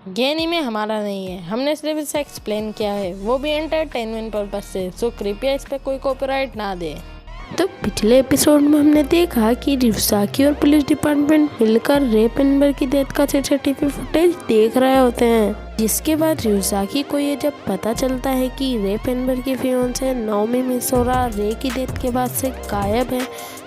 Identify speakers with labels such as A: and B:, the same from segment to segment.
A: ये एनीमे हमारा नहीं है, हमने सिर्फ इसे एक्सप्लेन किया है, वो भी एंटरटेनमेंट पर्पज से। सो कृपया इस पे कोई कॉपीराइट ना दे।
B: तो पिछले एपिसोड में हमने देखा कि रिसाकी और पुलिस डिपार्टमेंट मिलकर रेप एम्बर की डेथ का सीसीटीवी फुटेज देख रहे होते हैं। जिसके बाद रिसाकी को ये जब पता चलता है कि रेप एम्बर की फियोंसे नाओमी मिसोरा रे की डेथ के बाद से गायब है,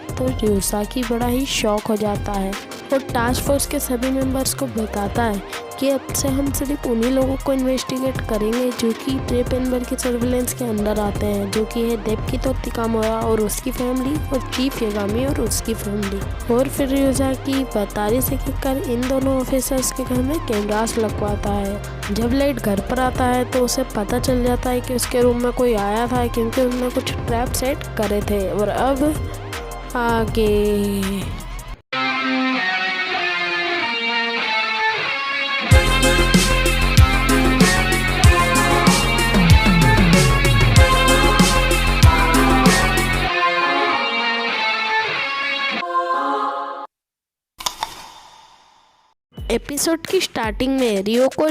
B: तो रिसाकी बड़ा ही शॉक हो जाता है और टास्क फोर्स के सभी मेंबर्स को बताता है कि अब से हम सिर्फ उन्हीं लोगों को इन्वेस्टिगेट करेंगे जो कि रेप एम्बर के सर्विलेंस के अंदर आते हैं, जो कि है देवकी तोत्तिकामोरा और उसकी फैमिली और चीफ यागामी और उसकी फैमिली। और फिर रिसाकी बतारी से कहकर इन दोनों ऑफिसर्स के घर में कैमरास लगवाता है। जब लाइट घर पर आता है तो उसे पता चल जाता है कि उसके रूम में कोई आया था, क्योंकि उसने कुछ ट्रैप सेट करे थे। और अब आगे एपिसोड की स्टार्टिंग में रियो को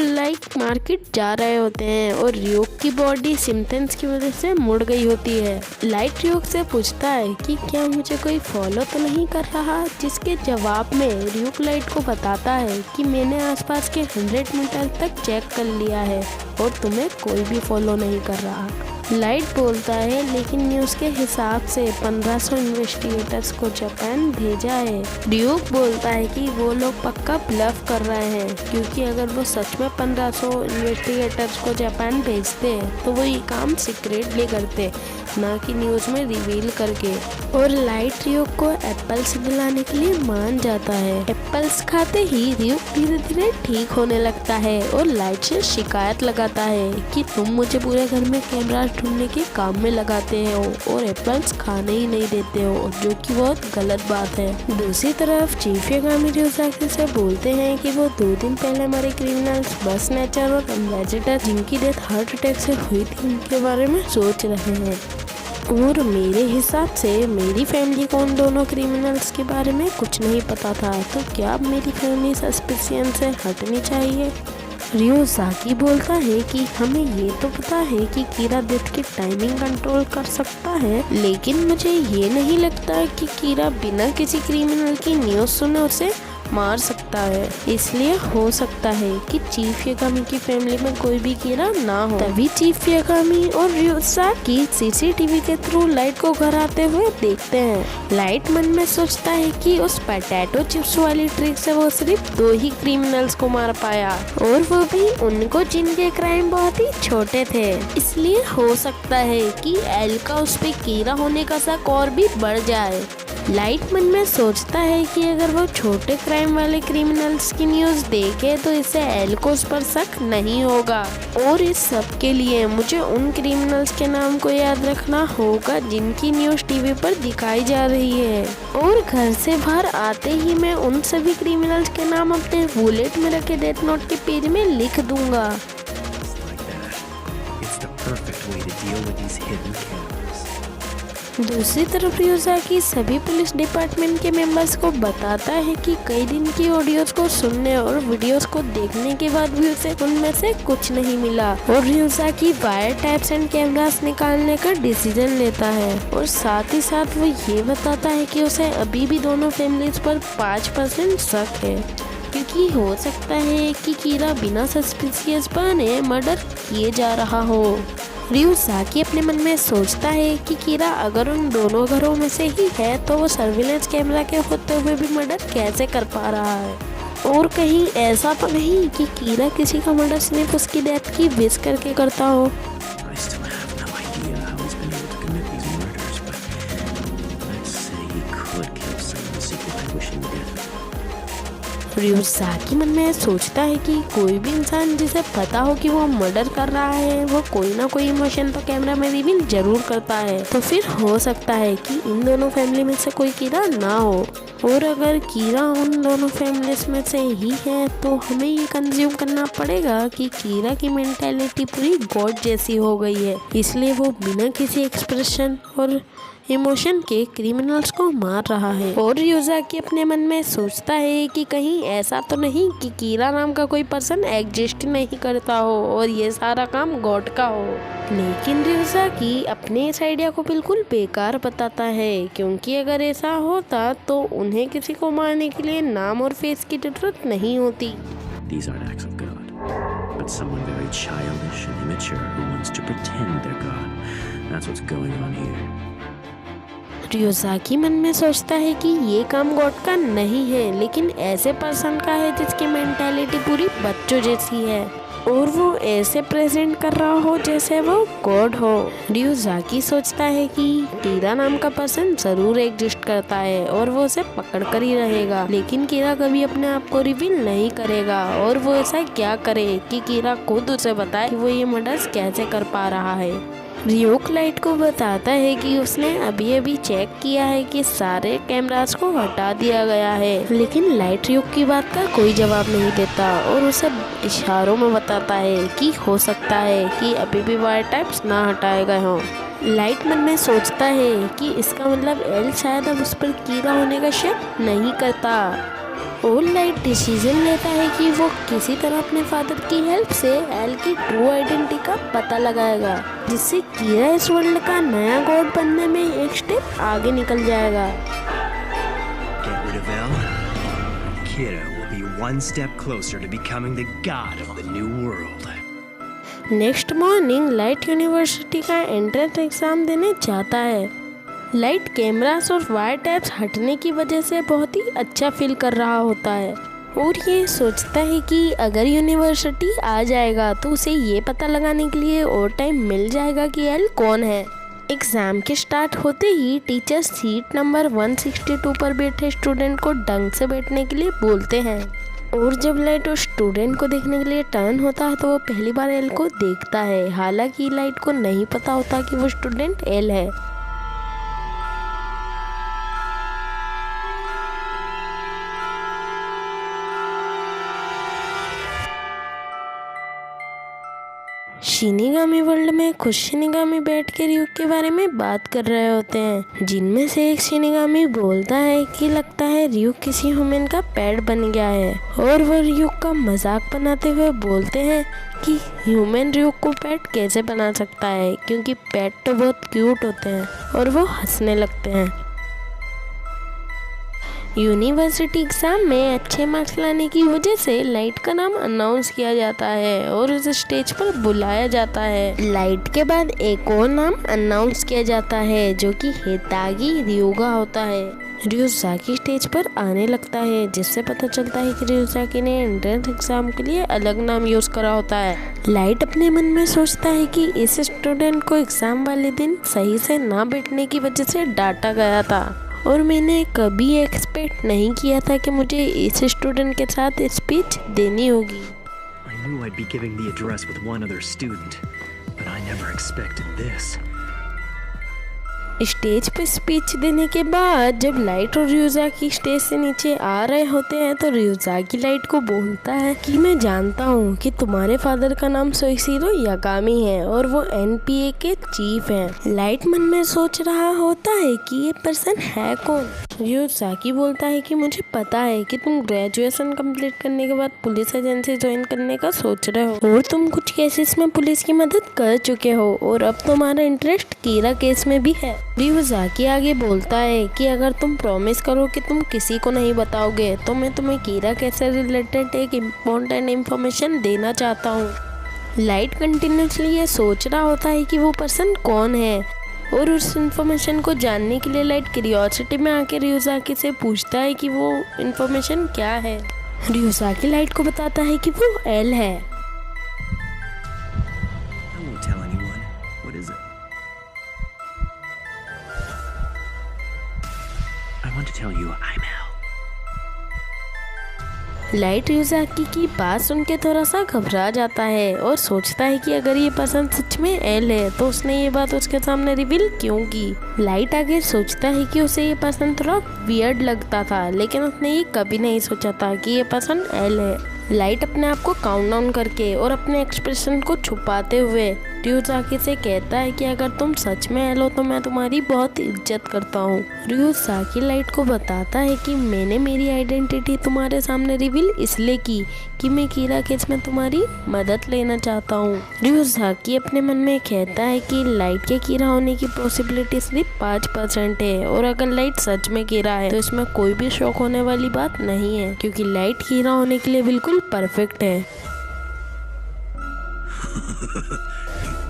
B: मार्केट जा रहे होते हैं और रियो की बॉडी सिम्टम्स की वजह से मुड़ गई होती है। लाइट रियो से पूछता है कि क्या मुझे कोई फॉलो तो नहीं कर रहा, जिसके जवाब में रियो लाइट को बताता है कि मैंने आसपास के 100 मीटर तक चेक कर लिया है और तुम्हें कोई भी फॉलो नहीं कर रहा। लाइट बोलता है लेकिन न्यूज़ के हिसाब से 1500 इन्वेस्टिगेटर्स को जापान भेजा है। ड्यूक बोलता है कि वो लोग पक्का ब्लफ कर रहे हैं, क्योंकि अगर वो सच में 1500 इन्वेस्टिगेटर्स को जापान भेजते तो वो ये काम सीक्रेटली करते, ना कि न्यूज़ में रिवील करके। और लाइट रियोक को एप्पल्स दिलाने के लिए मान जाता है। एप्पल्स खाते ही रियोक धीरे धीरे ठीक होने लगता है और लाइट से शिकायत लगाता है कि तुम मुझे पूरे घर में कैमरा ढूंढने के काम में लगाते हो और एप्पल्स खाने ही नहीं देते हो, जो कि बहुत गलत बात है। दूसरी तरफ चीफ यागामी रिसाकी से बोलते हैं कि वो 2 दिन पहले हमारे क्रिमिनल्स बस नेचर और एम्बेसडर जिनकी डेथ हार्ट अटैक से हुई थी उनके बारे में सोच रहे हैं। और मेरे हिसाब से मेरी फैमिली को उन दोनों क्रिमिनल्स के बारे में कुछ नहीं पता था, तो क्या अब मेरी फैमिली सस्पिशियन से हटनी चाहिए। रियोसाकी बोलता है कि हमें ये तो पता है कि कीरा डेथ की टाइमिंग कंट्रोल कर सकता है, लेकिन मुझे ये नहीं लगता कि कीरा बिना किसी क्रिमिनल की न्यूज़ सुने उसे मार सकता है। इसलिए हो सकता है कि चीफ यागामी की फैमिली में कोई भी कीरा ना हो। तभी चीफ यागामी और रियोसाकी सीसीटीवी के थ्रू लाइट को घर आते हुए देखते हैं। लाइट मन में सोचता है कि उस पोटैटो चिप्स वाली ट्रिक से वो सिर्फ 2 ही क्रिमिनल्स को मार पाया, और वो भी उनको जिनके क्राइम बहुत ही छोटे थे। इसलिए हो सकता है कि एल का उस पे कीरा होने का शक और भी बढ़ जाए। लाइट मन में सोचता है कि अगर वो छोटे क्राइम वाले क्रिमिनल्स की न्यूज़ देखे तो इसे एल को उस पर शक नहीं होगा। और इस सब के लिए मुझे उन क्रिमिनल्स के नाम को याद रखना होगा जिनकी न्यूज़ टीवी पर दिखाई जा रही है। और घर से बाहर आते ही मैं उन सभी क्रिमिनल्स के नाम अपने वॉलेट में रखे डेथ नोट के पेज में लिख दूंगा। दूसरी तरफ रियोसाकी सभी पुलिस डिपार्टमेंट के मेंबर्स को बताता है कि कई दिन की ऑडियोज को सुनने और वीडियोस को देखने के बाद भी उसे उनमें से कुछ नहीं मिला। और रियोसाकी वायर टैप्स एंड कैमरास निकालने का डिसीजन लेता है और साथ ही साथ वो ये बताता है कि उसे अभी भी दोनों फैमिलीज पर 5% शक है, क्योंकि हो सकता है कि कीरा बिना सस्पिशियस बने मर्डर किए जा रहा हो। रियोसाकी अपने मन में सोचता है कि कीरा अगर उन दोनों घरों में से ही है तो वो सर्विलेंस कैमरा के होते हुए भी मर्डर कैसे कर पा रहा है। और कहीं ऐसा तो नहीं कि कीरा किसी का मर्डर सिर्फ उसकी डेथ की विश करके करता हो। रियोसाकी मन में सोचता है कि कोई भी इंसान जिसे पता हो कि वो मर्डर कर रहा है वो कोई ना कोई इमोशन तो कैमरा में रिवील जरूर करता है, तो फिर हो सकता है कि इन दोनों फैमिली में से कोई कीरा ना हो। और अगर कीरा उन दोनों फैमिलीज में से ही है तो हमें ये कंज्यूम करना पड़ेगा कि कीरा की मेंटालिटी पूरी गॉड जैसी हो गई है, इसलिए वो बिना किसी एक्सप्रेशन और इमोशन के क्रिमिनल्स को मार रहा है। और रियोजाकी अपने मन में सोचता है कि कहीं ऐसा तो नहीं कि कीरा नाम का कोई पर्सन एग्जिस्ट नहीं करता हो और ये सारा काम गॉड का हो। लेकिन रियोजाकी अपने इस आइडिया को बिल्कुल बेकार बताता है, क्योंकि अगर ऐसा होता तो उन्हें किसी को मारने के लिए नाम और फेस की जरूरत नहीं होती।
C: These aren't acts of God, but someone very childish and immature who wants to pretend they're God. That's what's going on here.
B: रियोजाकी मन में सोचता है कि ये काम गॉड का नहीं है, लेकिन ऐसे पर्सन का है जिसकी मेंटालिटी पूरी बच्चों जैसी है और वो ऐसे प्रेजेंट कर रहा हो जैसे वो गॉड हो। रियोजाकी सोचता है कि कीरा नाम का पर्सन जरूर एग्जिस्ट करता है और वो उसे पकड़ कर ही रहेगा, लेकिन कीरा कभी अपने आप को रिवील नहीं करेगा। और वो ऐसा क्या करे कि कीरा खुद उसे बताए कि वो ये मर्डर्स कैसे कर पा रहा है। रियोक लाइट को बताता है कि उसने अभी अभी चेक किया है कि सारे कैमरास को हटा दिया गया है, लेकिन लाइट रियोक की बात का कोई जवाब नहीं देता और उसे इशारों में बताता है कि हो सकता है कि अभी भी वायर टाइप्स ना हटाए गए हों। लाइट मन में सोचता है कि इसका मतलब एल शायद अब उस पर कीड़ा होने का शक नहीं करता और लाइट डिसीजन लेता है कि वो किसी तरह अपने फादर की हेल्प से एल की ट्रू आइडेंटिटी का पता लगाएगा, जिससे कीरा इस वर्ल्ड का नया गॉड बनने में एक स्टेप आगे निकल जाएगा।
D: Get rid of Elle, and Kira will be one step closer to becoming the god of the new world.
B: Next morning light university का एंट्रेंस एग्जाम देने जाता है। लाइट कैमरास और वायर टैप्स हटने की वजह से बहुत ही अच्छा फील कर रहा होता है और ये सोचता है कि अगर यूनिवर्सिटी आ जाएगा तो उसे ये पता लगाने के लिए और टाइम मिल जाएगा कि एल कौन है। एग्जाम के स्टार्ट होते ही टीचर सीट नंबर 162 पर बैठे स्टूडेंट को ढंग से बैठने के लिए बोलते हैं और जब लाइट उस स्टूडेंट को देखने के लिए टर्न होता है तो वो पहली बार एल को देखता है। हालांकि लाइट को नहीं पता होता कि वो स्टूडेंट एल है। शिनिगामी वर्ल्ड में कुछ शिनिगामी बैठ के रियूक के बारे में बात कर रहे होते हैं, जिनमें से एक शिनिगामी बोलता है कि लगता है रियूक किसी ह्यूमन का पेट बन गया है और वो रियूक का मजाक बनाते हुए बोलते हैं कि ह्यूमन रियूक को पेट कैसे बना सकता है, क्योंकि पेट तो बहुत क्यूट होते हैं और वो हंसने लगते हैं। यूनिवर्सिटी एग्जाम में अच्छे मार्क्स लाने की वजह से लाइट का नाम अनाउंस किया जाता है और उसे स्टेज पर बुलाया जाता है। लाइट के बाद एक और नाम अनाउंस किया जाता है जो कि हितागी रियोगा होता है। रियोजाकी स्टेज पर आने लगता है, जिससे पता चलता है कि रियोजाकी ने एंट्रेंस एग्जाम के लिए अलग नाम यूज करा होता है। लाइट अपने मन में सोचता है कि इस स्टूडेंट को एग्जाम वाले दिन सही से ना बैठने की वजह से डांटा गया था और मैंने कभी एक्सपेक्ट नहीं किया था कि मुझे इस स्टूडेंट के साथ स्पीच देनी होगी।
D: I knew I'd be giving the address with one other student, but I never expected this.
B: Stage पे स्पीच देने के बाद जब लाइट और रियोजाकी स्टेज से नीचे आ रहे होते हैं तो रियोजाकी लाइट को बोलता है कि मैं जानता हूँ कि तुम्हारे फादर का नाम सोइशिरो यागामी है और वो एनपीए के चीफ हैं। लाइट मन में सोच रहा होता है कि ये पर्सन है कौन। रियोजाकी बोलता है कि मुझे पता है कि तुम ग्रेजुएशन कंप्लीट करने के बाद पुलिस एजेंसी ज्वाइन करने का सोच रहे हो और तुम कुछ केसेस में पुलिस की मदद कर चुके हो और अब तुम्हारा इंटरेस्ट कीरा केस में भी है। रियोजाकी आगे बोलता है कि अगर तुम प्रॉमिस करो कि तुम किसी को नहीं बताओगे तो मैं तुम्हें कीरा केस से रिलेटेड एक इम्पोर्टेंट इन्फॉर्मेशन देना चाहता हूँ। लाइट कंटिन्यूसली ये सोच रहा होता है कि वो पर्सन कौन है और उस इन्फॉर्मेशन को जानने के लिए लाइट क्यूरियोसिटी में आके रियोजाकी से पूछता है कि वो इन्फॉर्मेशन क्या है। रियोजाकी लाइट को बताता है कि वो एल है।
D: I won't tell anyone. What is it? I want to tell you I'm Elle.
B: Light Ryuzaki की बात सुन के थोड़ा सा घबरा जाता है और सोचता है कि अगर ये पर्सन सच में एल है तो उसने ये बात उसके सामने रिवील क्यों की। लाइट आगे सोचता है कि उसे ये पर्सन थोड़ा वियर्ड लगता था, लेकिन उसने ये कभी नहीं सोचा था कि ये पर्सन एल है। लाइट अपने आप को काउंट डाउन करके और अपने एक्सप्रेशन को छुपाते हुए रियोसाकी से कहता है कि अगर तुम सच में एल हो तो मैं तुम्हारी बहुत इज्जत करता हूँ। रियोसाकी लाइट को बताता है कि मैंने मेरी आइडेंटिटी तुम्हारे सामने रिवील इसलिए की कि मैं कीरा केस में तुम्हारी मदद लेना चाहता हूँ। रियोसाकी अपने मन में कहता है कि लाइट के कीरा होने की पॉसिबिलिटी सिर्फ 5% है और अगर लाइट सच में कीरा है तो इसमें कोई भी शौक होने वाली बात नहीं है, क्योंकि लाइट कीरा होने के लिए बिल्कुल परफेक्ट है।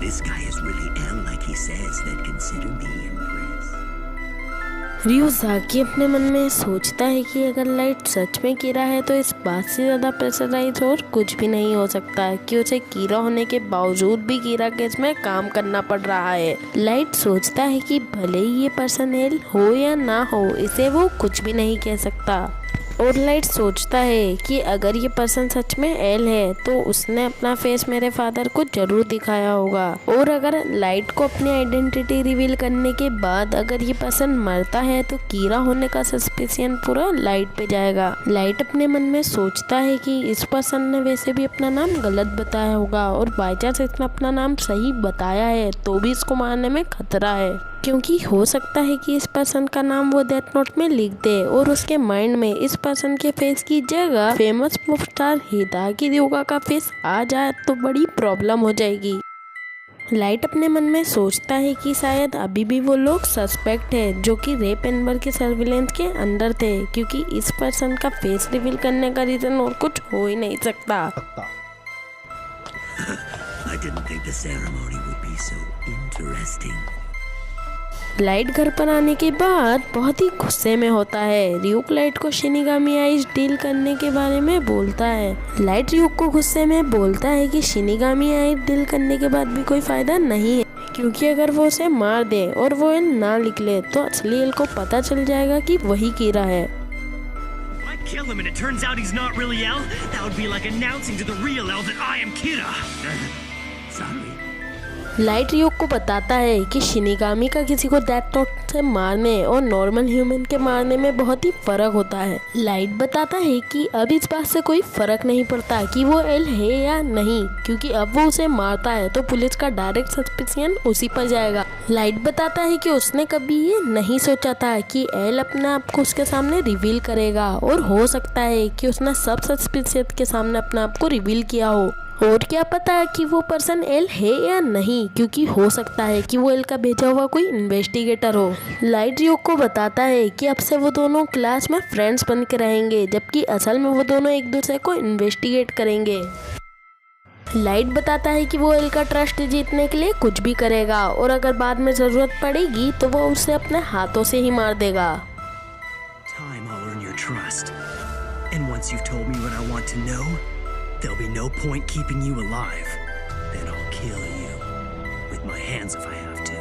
D: This guy is really L like he says, then consider me impressed.
B: रियोसाकी अपने मन में सोचता है कि अगर लाइट सच में कीरा है तो इस बात से ज़्यादा प्रेशराइज और कुछ भी नहीं हो सकता कि उसे कीरा होने के बावजूद भी कीरा केस में काम करना पड़ रहा है। लाइट सोचता है कि भले ही ये पर्सन एल हो या ना हो, इसे वो कुछ भी नहीं कह सकता। और लाइट सोचता है कि अगर ये पर्सन सच में एल है तो उसने अपना फेस मेरे फादर को जरूर दिखाया होगा, और अगर लाइट को अपनी आइडेंटिटी रिवील करने के बाद अगर ये पर्सन मरता है तो कीरा होने का सस्पिशियन पूरा लाइट पे जाएगा। लाइट अपने मन में सोचता है कि इस पर्सन ने वैसे भी अपना नाम गलत बताया होगा और बाई चांस इसने अपना नाम सही बताया है तो भी इसको मारने में खतरा है, क्योंकि हो सकता है कि इस पर्सन का नाम वो डेथ नोट में लिख दे और उसके माइंड में इस पर्सन के फेस की जगह फेमस पॉप स्टार हिदाकी रियोगा का फेस आ जाए तो बड़ी प्रॉब्लम हो जाएगी। लाइट अपने मन में सोचता है कि शायद अभी भी वो लोग सस्पेक्ट है जो कि रेप एम्बर के सर्विलेंस के अंदर थे, क्योंकि इस पर्सन का फेस रिवील करने का रीजन और कुछ हो ही नहीं सकता।
D: I didn't think the ceremony would be so interesting.
B: Light घर पर आने के बाद बहुत ही गुस्से में होता है। रियोक लाइट को शिनिगामी आइज डील करने के बारे में बोलता है। लाइट रियोक को गुस्से में बोलता है कि शिनिगामी आइज डील करने के बाद भी कोई फायदा नहीं है, क्योंकि अगर वो उसे मार दे और वो एल ना लिख ले तो असली एल को पता चल जाएगा कि वही कीरा है।
D: If I kill him and it turns out he's not really L, that would be like announcing to the real L that I am Kira. Sorry.
B: Light Ryuk को बताता है कि शिनिगामी का किसी को डेथ नोट से मारने और नॉर्मल ह्यूमन के मारने में बहुत ही फर्क होता है। लाइट बताता है कि अब इस बात से कोई फर्क नहीं पड़ता कि वो एल है या नहीं, क्योंकि अब वो उसे मारता है तो पुलिस का डायरेक्ट सस्पिशियन उसी पर जाएगा। लाइट बताता है कि उसने कभी ये नहीं सोचा था कि एल अपने आप को उसके सामने रिवील करेगा, और हो सकता है कि उसने सब सस्पिशियस के सामने अपने आप को रिवील किया हो, और क्या पता है कि वो पर्सन एल है या नहीं, क्योंकि हो सकता है कि वो एल का भेजा हुआ कोई इन्वेस्टिगेटर हो। लाइट रियोक को बताता है कि अब से वो दोनों क्लास में फ्रेंड्स बन के रहेंगे, जबकि असल में वो दोनों एक दूसरे को इन्वेस्टिगेट करेंगे। लाइट बताता है कि वो एल का ट्रस्ट जीतने के लिए कुछ भी करेगा, और अगर बाद में जरूरत पड़ेगी तो वो उसे अपने हाथों से ही मार देगा।
D: Time I'll earn your trust. And once you've told me what I want to know, there'll be no point keeping you alive. Then I'll kill you with my hands if I have to.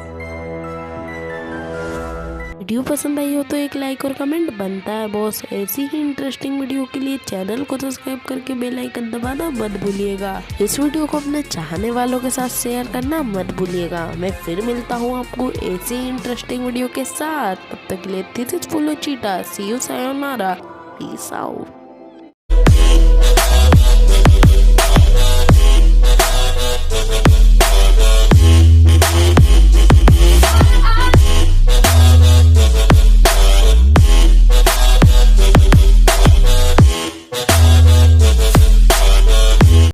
B: Video पसंद आई हो तो एक like और comment बनता है boss. ऐसी ही interesting video के लिए चैनल को सब्सक्राइब करके बेल आइकन दबाना मत भूलिएगा। इस वीडियो को अपने चाहने वालों के साथ शेयर करना मत भूलिएगा। मैं फिर मिलता हूँ आपको ऐसी ही इंटरेस्टिंग वीडियो के साथ। तब तक के लिए दिस इज फुलो चीटा। सी यू, सायोनारा, पीस आउट।